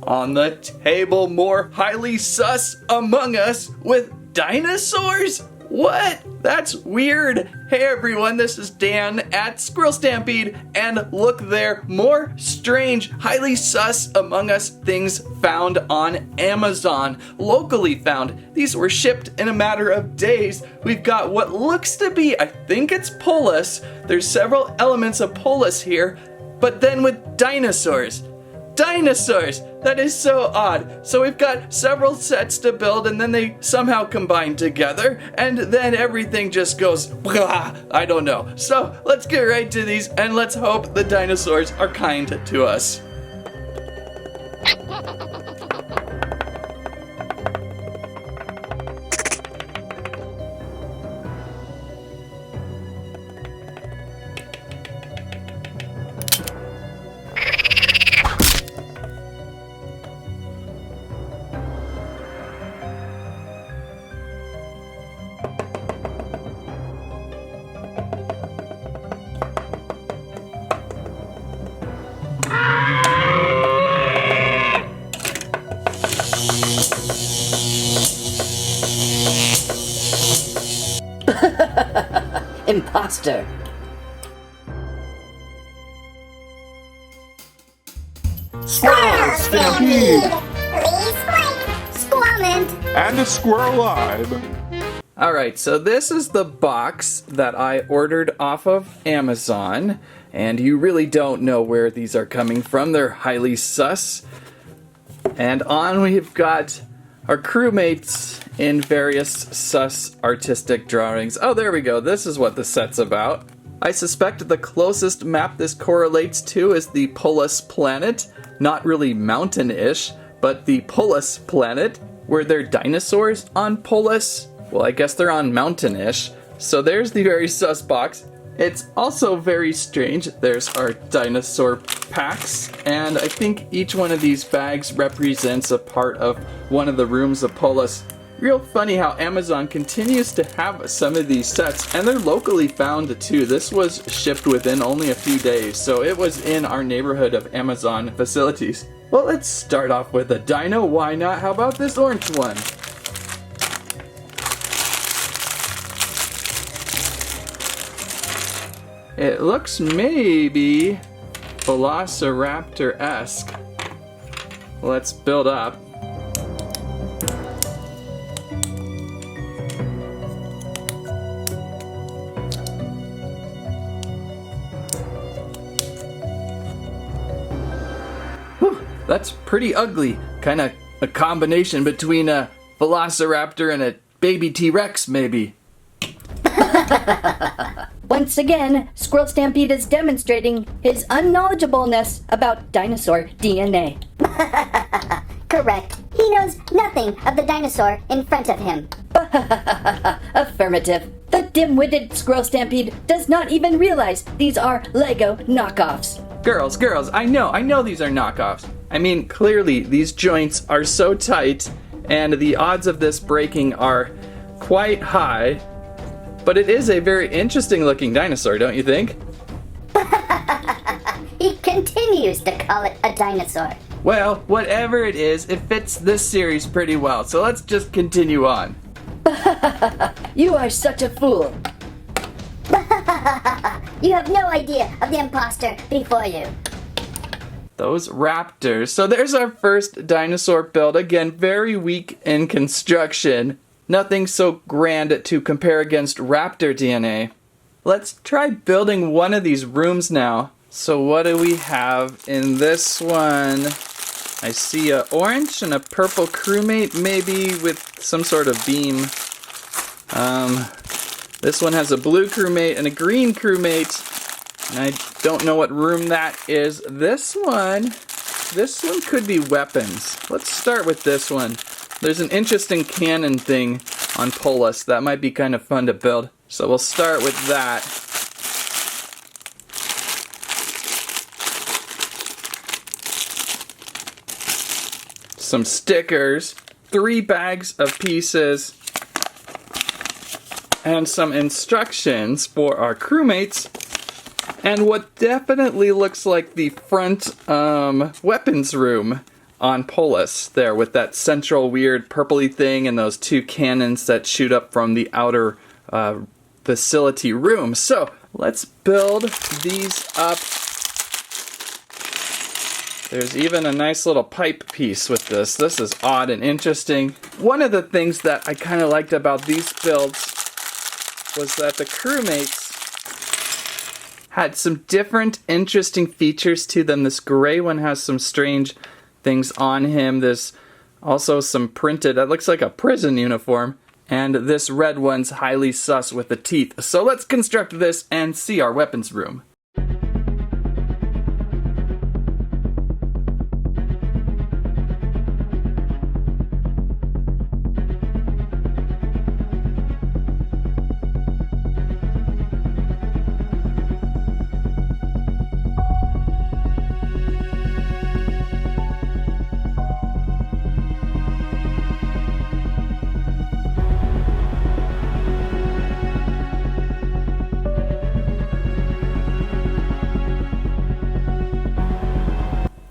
On the table, more highly sus Among Us with dinosaurs? What? That's weird. Hey everyone, this is Dan at SquirrelStampede, and look there, more strange, highly sus Among Us things found on Amazon. Locally found. These were shipped in a matter of days. We've got what looks to be, I think it's Polus. There's several elements of Polus here, but then with dinosaurs. Dinosaurs! That is so odd. So we've got several sets to build and then they somehow combine together and then everything just goes blah, I don't know. So let's get right to these and let's hope the dinosaurs are kind to us. Imposter. SquirrelStampede! Please like, squirrel And a squirrel alive. Alright, so this is the box that I ordered off of Amazon, and you really don't know where these are coming from. They're highly sus. And on we've got our crewmates in various sus artistic drawings. Oh, there we go. This is what the set's about. I suspect the closest map this correlates to is the Polus planet. Not really mountain-ish, but the Polus planet. Were there dinosaurs on Polus? Well, I guess they're on mountain-ish. So there's the very sus box. It's also very strange. There's our dinosaur packs, and I think each one of these bags represents a part of one of the rooms of Polus. Real funny how Amazon continues to have some of these sets, and they're locally found too. This was shipped within only a few days, so it was in our neighborhood of Amazon facilities. Well, let's start off with a dino. Why not? How about this orange one? It looks maybe Velociraptor-esque. Let's build up. Whew, that's pretty ugly. Kind of a combination between a Velociraptor and a baby T-Rex, maybe. Once again, SquirrelStampede is demonstrating his unknowledgeableness about dinosaur DNA. Correct. He knows nothing of the dinosaur in front of him. Affirmative. The dim-witted SquirrelStampede does not even realize these are Lego knockoffs. Girls, I know these are knockoffs. I mean, clearly these joints are so tight and the odds of this breaking are quite high. But it is a very interesting looking dinosaur, don't you think? He continues to call it a dinosaur. Well, whatever it is, it fits this series pretty well, so let's just continue on. You are such a fool. You have no idea of the imposter before you. Those raptors. So there's our first dinosaur build. Again, very weak in construction. Nothing so grand to compare against raptor DNA. Let's try building one of these rooms now. So what do we have in this one? I see an orange and a purple crewmate, maybe with some sort of beam. This one has a blue crewmate and a green crewmate. And I don't know what room that is. This one could be weapons. Let's start with this one. There's an interesting cannon thing on Polus that might be kind of fun to build. So we'll start with that. Some stickers, 3 bags of pieces, and some instructions for our crewmates, and what definitely looks like the front weapons room. on Polus there with that central weird purpley thing and those two cannons that shoot up from the outer facility room. So let's build these up. There's even a nice little pipe piece with this. This is odd and interesting. One of the things that I kind of liked about these builds was that the crewmates had some different interesting features to them. This gray one has some strange things on him. There's also some printed, that looks like a prison uniform. And this red one's highly sus with the teeth. So let's construct this and see our weapons room.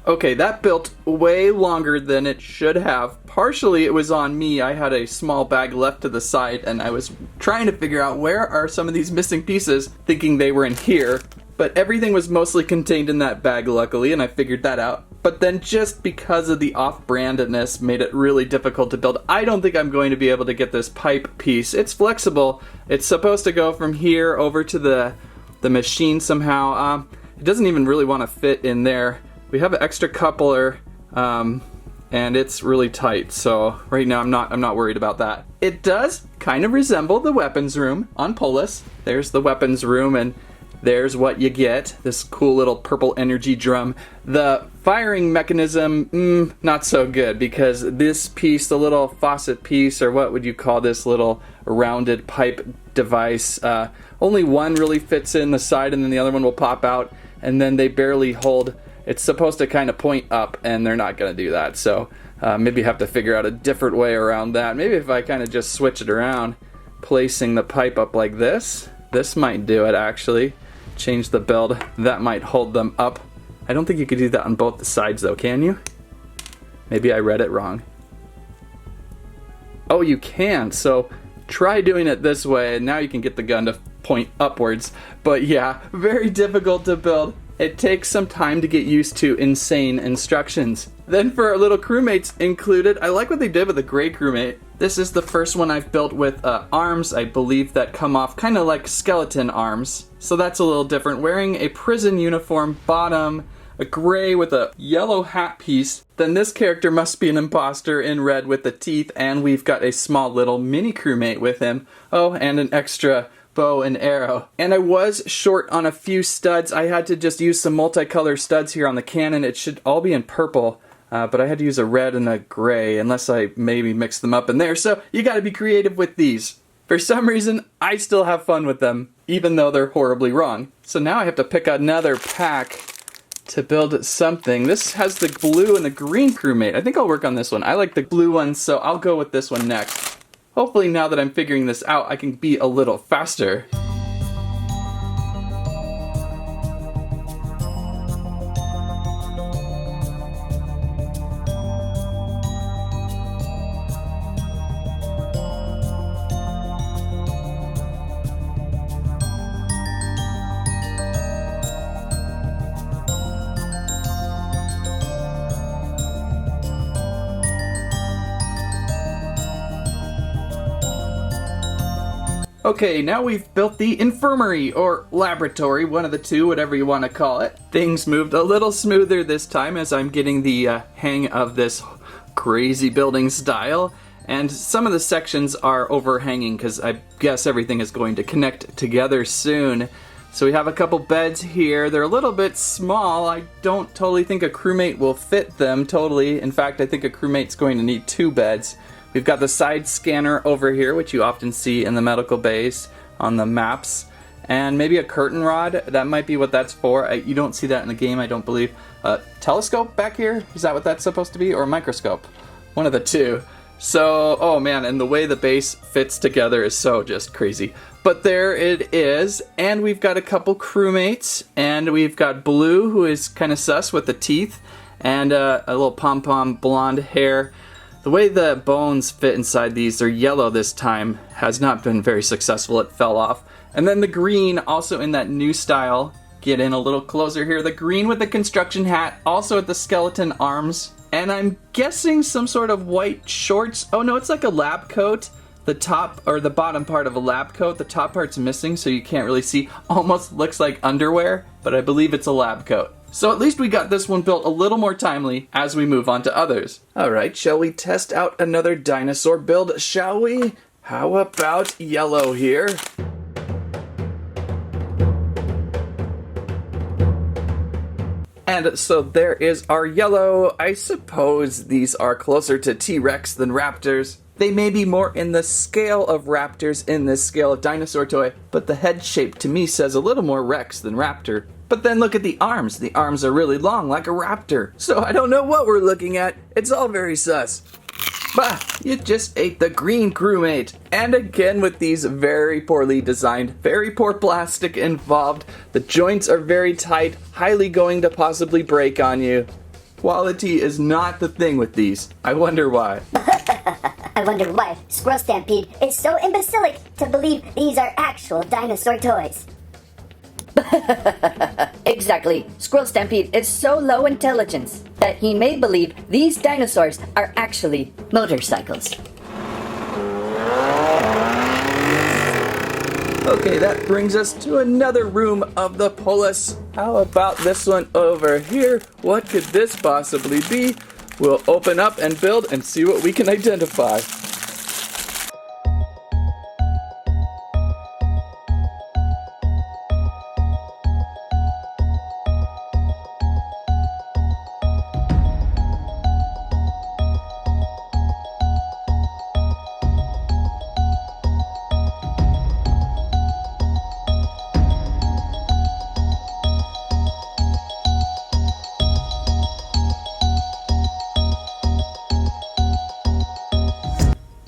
Okay, that built way longer than it should have. Partially it was on me. I had a small bag left to the side and I was trying to figure out where are some of these missing pieces, thinking they were in here. But everything was mostly contained in that bag, luckily, and I figured that out. But then just because of the off-brandedness made it really difficult to build. I don't think I'm going to be able to get this pipe piece. It's flexible. It's supposed to go from here over to the machine somehow. It doesn't even really want to fit in there. We have an extra coupler, and it's really tight, so right now I'm not worried about that. It does kind of resemble the weapons room on Polus. There's the weapons room, and there's what you get, this cool little purple energy drum. The firing mechanism, not so good, because this piece, the little faucet piece, or what would you call this little rounded pipe device, only one really fits in the side, and then the other one will pop out, and then they barely hold. It's supposed to kind of point up, and they're not going to do that. So maybe have to figure out a different way around that. Maybe if I kind of just switch it around, placing the pipe up like this. This might do it, actually. Change the build. That might hold them up. I don't think you could do that on both the sides, though, can you? Maybe I read it wrong. Oh, you can. So try doing it this way, and now you can get the gun to point upwards. But yeah, very difficult to build. It takes some time to get used to insane instructions. Then for our little crewmates included, I like what they did with the gray crewmate. This is the first one I've built with arms, I believe, that come off kind of like skeleton arms. So that's a little different. Wearing a prison uniform bottom, a gray with a yellow hat piece. Then this character must be an imposter in red with the teeth, and we've got a small little mini crewmate with him. Oh, and an extra bow and arrow. And I was short on a few studs. I had to just use some multicolor studs here on the cannon. It should all be in purple, but I had to use a red and a gray, unless I maybe mixed them up in there. So you gotta be creative with these. For some reason, I still have fun with them, even though they're horribly wrong. So now I have to pick another pack to build something. This has the blue and the green crewmate. I think I'll work on this one. I like the blue one, so I'll go with this one next. Hopefully now that I'm figuring this out, I can be a little faster. Okay, now we've built the infirmary, or laboratory, one of the two, whatever you want to call it. Things moved a little smoother this time as I'm getting the hang of this crazy building style. And some of the sections are overhanging because I guess everything is going to connect together soon. So we have a couple beds here. They're a little bit small. I don't totally think a crewmate will fit them totally. In fact, I think a crewmate's going to need 2 beds. We've got the side scanner over here, which you often see in the medical bays on the maps. And maybe a curtain rod. That might be what that's for. You don't see that in the game, I don't believe. Telescope back here? Is that what that's supposed to be? Or a microscope? One of the two. So, oh man, and the way the base fits together is so just crazy. But there it is. And we've got a couple crewmates. And we've got Blue, who is kind of sus with the teeth. and a little pom-pom blonde hair. The way the bones fit inside these, they're yellow this time, has not been very successful. It fell off. And then the green, also in that new style. Get in a little closer here. The green with the construction hat, also with the skeleton arms. And I'm guessing some sort of white shorts. Oh no, it's like a lab coat. The top or the bottom part of a lab coat. The top part's missing, so you can't really see. Almost looks like underwear, but I believe it's a lab coat. So at least we got this one built a little more timely as we move on to others. Alright, shall we test out another dinosaur build, shall we? How about yellow here? And so there is our yellow. I suppose these are closer to T-Rex than raptors. They may be more in the scale of raptors in this scale of dinosaur toy, but the head shape to me says a little more Rex than raptor. But then look at the arms. The arms are really long like a raptor. So I don't know what we're looking at. It's all very sus. Bah, you just ate the green crewmate. And again with these very poorly designed, very poor plastic involved. The joints are very tight, highly going to possibly break on you. Quality is not the thing with these. I wonder why. I wonder why SquirrelStampede is so imbecilic to believe these are actual dinosaur toys. Exactly. SquirrelStampede is so low intelligence that he may believe these dinosaurs are actually motorcycles. Okay, that brings us to another room of the Polus. How about this one over here? What could this possibly be? We'll open up and build and see what we can identify.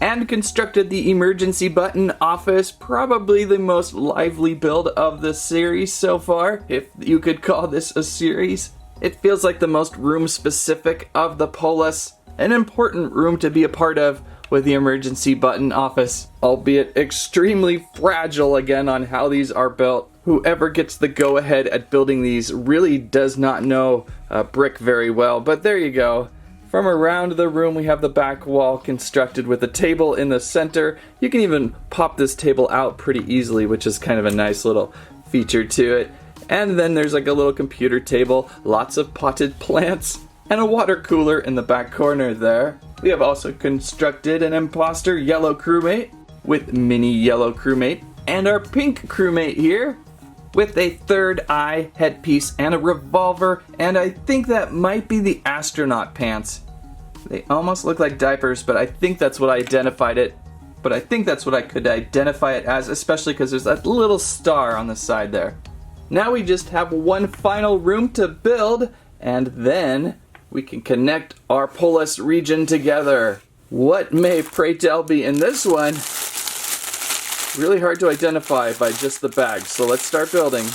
And constructed the emergency button office, probably the most lively build of the series so far, if you could call this a series. It feels like the most room specific of the Polus, an important room to be a part of with the emergency button office, albeit extremely fragile again on how these are built. Whoever gets the go-ahead at building these really does not know brick very well, but there you go. From around the room, we have the back wall constructed with a table in the center. You can even pop this table out pretty easily, which is kind of a nice little feature to it. And then there's like a little computer table, lots of potted plants, and a water cooler in the back corner there. We have also constructed an imposter yellow crewmate with mini yellow crewmate, and our pink crewmate here with a third eye headpiece and a revolver, and I think that might be the astronaut pants. They almost look like diapers, but I think that's what I identified it. But I think that's what I could identify it as, especially because there's that little star on the side there. Now we just have one final room to build, and then we can connect our Polus region together. What may, pray tell, be in this one? Really hard to identify by just the bag, so let's start building.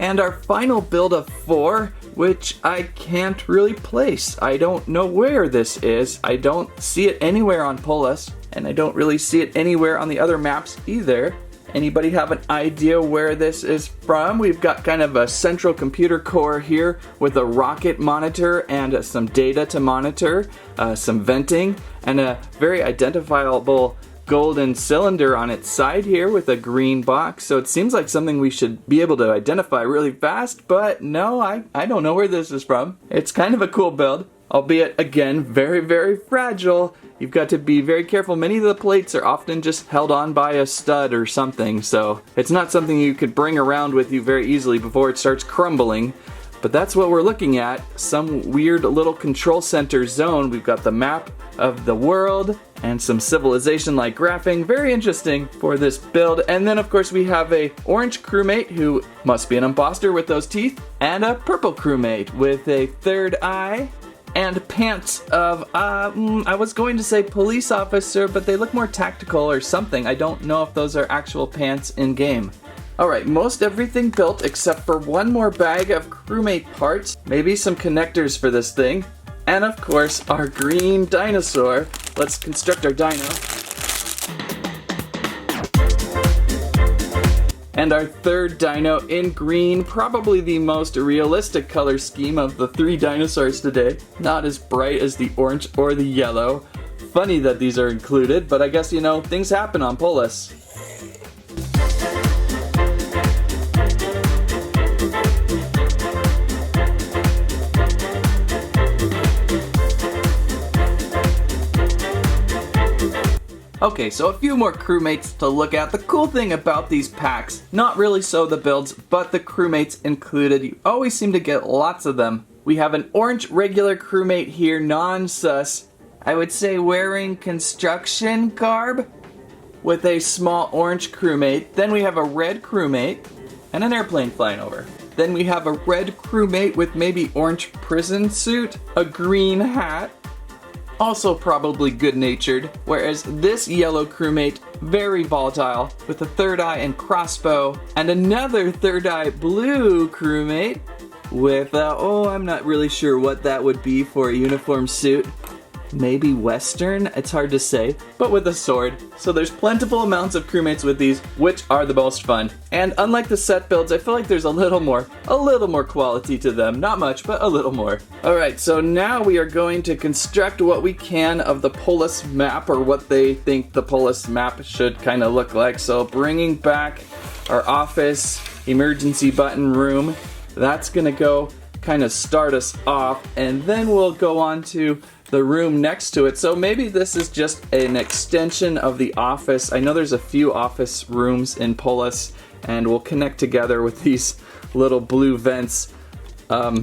And our final build of 4, which I can't really place. I don't know where this is. I don't see it anywhere on Polus, and I don't really see it anywhere on the other maps either. Anybody have an idea where this is from? We've got kind of a central computer core here with a rocket monitor and some data to monitor, some venting, and a very identifiable golden cylinder on its side here with a green box. So it seems like something we should be able to identify really fast, but no, I don't know where this is from. It's kind of a cool build, albeit again very, very fragile. You've got to be very careful. Many of the plates are often just held on by a stud or something, so it's not something you could bring around with you very easily before it starts crumbling. But that's what we're looking at, some weird little control center zone. We've got the map of the world and some civilization-like graphing. Very interesting for this build. And then of course we have a orange crewmate who must be an imposter with those teeth, and a purple crewmate with a third eye and pants of, I was going to say police officer, but they look more tactical or something. I don't know if those are actual pants in game. Alright, most everything built except for one more bag of crewmate parts, maybe some connectors for this thing, and of course our green dinosaur. Let's construct our dino. And our third dino in green, probably the most realistic color scheme of the 3 dinosaurs today. Not as bright as the orange or the yellow. Funny that these are included, but I guess, you know, things happen on Polus. Okay, so a few more crewmates to look at. The cool thing about these packs, not really so the builds, but the crewmates included, you always seem to get lots of them. We have an orange regular crewmate here, non-sus, I would say wearing construction garb, with a small orange crewmate. Then we have a red crewmate, and an airplane flying over. Then we have a red crewmate with maybe orange prison suit, a green hat, also probably good-natured, whereas this yellow crewmate, very volatile, with a third eye and crossbow, and another third eye blue crewmate with, I'm not really sure what that would be for a uniform suit. Maybe Western? It's hard to say, but with a sword. So there's plentiful amounts of crewmates with these, which are the most fun. And unlike the set builds, I feel like there's a little more quality to them. Not much, but a little more. Alright, so now we are going to construct what we can of the Polus map, or what they think the Polus map should kind of look like. So bringing back our office, emergency button room, that's gonna go kind of start us off, and then we'll go on to the room next to it. So maybe this is just an extension of the office. I know there's a few office rooms in Polus, and we'll connect together with these little blue vents. How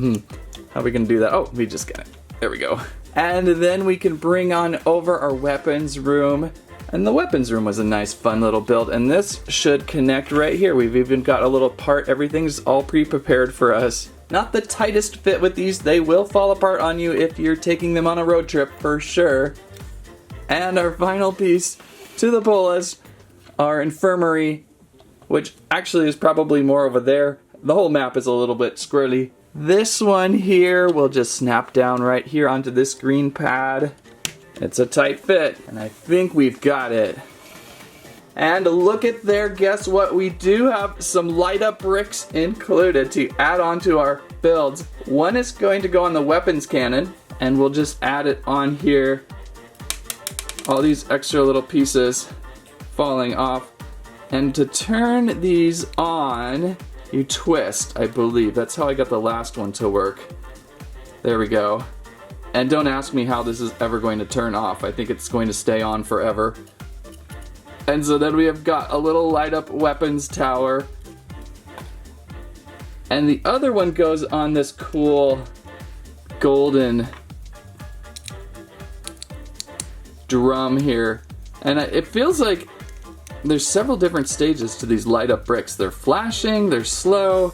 are we gonna do that? Oh, we just got it. There we go. And then we can bring on over our weapons room. And the weapons room was a nice fun little build, and this should connect right here. We've even got a little part, everything's all pre-prepared for us. Not the tightest fit with these, they will fall apart on you if you're taking them on a road trip for sure. And our final piece to the Polus, our infirmary, which actually is probably more over there. The whole map is a little bit squirrely. This one here will just snap down right here onto this green pad. It's a tight fit, and I think we've got it. And look at there, guess what? We do have some light up bricks included to add on to our builds. One is going to go on the weapons cannon, and we'll just add it on here. All these extra little pieces falling off. And to turn these on, you twist, I believe. That's how I got the last one to work. There we go. And don't ask me how this is ever going to turn off. I think it's going to stay on forever. And so then we have got a little light up weapons tower. And the other one goes on this cool golden drum here. And it feels like there's several different stages to these light up bricks. They're flashing, they're slow.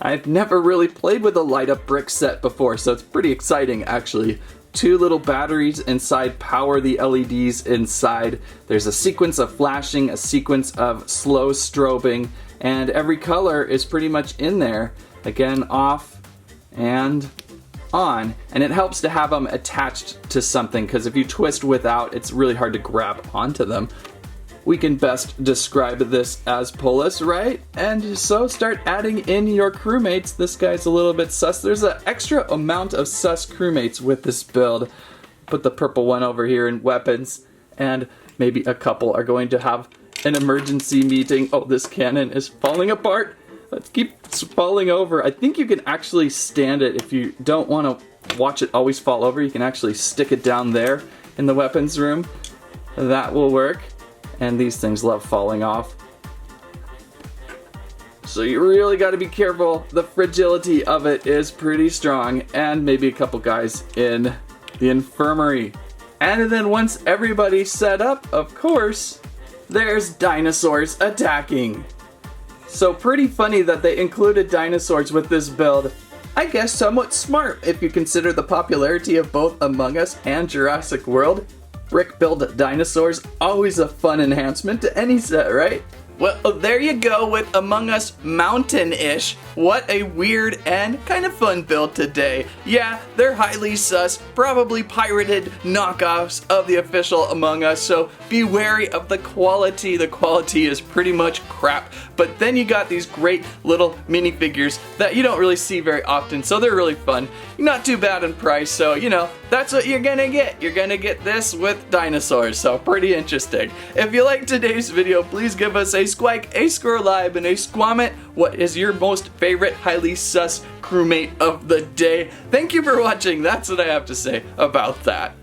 I've never really played with a light up brick set before, so it's pretty exciting actually. 2 little batteries inside power the LEDs inside. There's a sequence of flashing, a sequence of slow strobing, and every color is pretty much in there. Again, off and on. And it helps to have them attached to something, because if you twist without, it's really hard to grab onto them. We can best describe this as Polus, right? And so start adding in your crewmates. This guy's a little bit sus. There's an extra amount of sus crewmates with this build. Put the purple one over here in weapons, and maybe a couple are going to have an emergency meeting. Oh, this cannon is falling apart. Let's keep falling over. I think you can actually stand it if you don't want to watch it always fall over. You can actually stick it down there in the weapons room. That will work. And these things love falling off. So you really got to be careful. The fragility of it is pretty strong, and maybe a couple guys in the infirmary. And then once everybody's set up, of course, there's dinosaurs attacking. So pretty funny that they included dinosaurs with this build. I guess somewhat smart if you consider the popularity of both Among Us and Jurassic World. Brick build dinosaurs, always a fun enhancement to any set, right? Well, there you go with Among Us Mountain-ish. What a weird and kind of fun build today. Yeah, they're highly sus, probably pirated knockoffs of the official Among Us, so be wary of the quality. The quality is pretty much crap. But then you got these great little minifigures that you don't really see very often, so they're really fun. Not too bad in price, so you know, that's what you're gonna get. You're gonna get this with dinosaurs, so pretty interesting. If you liked today's video, please give us a squike, a SquirrelLive, and a squammet. What is your most favorite highly sus crewmate of the day? Thank you for watching. That's what I have to say about that.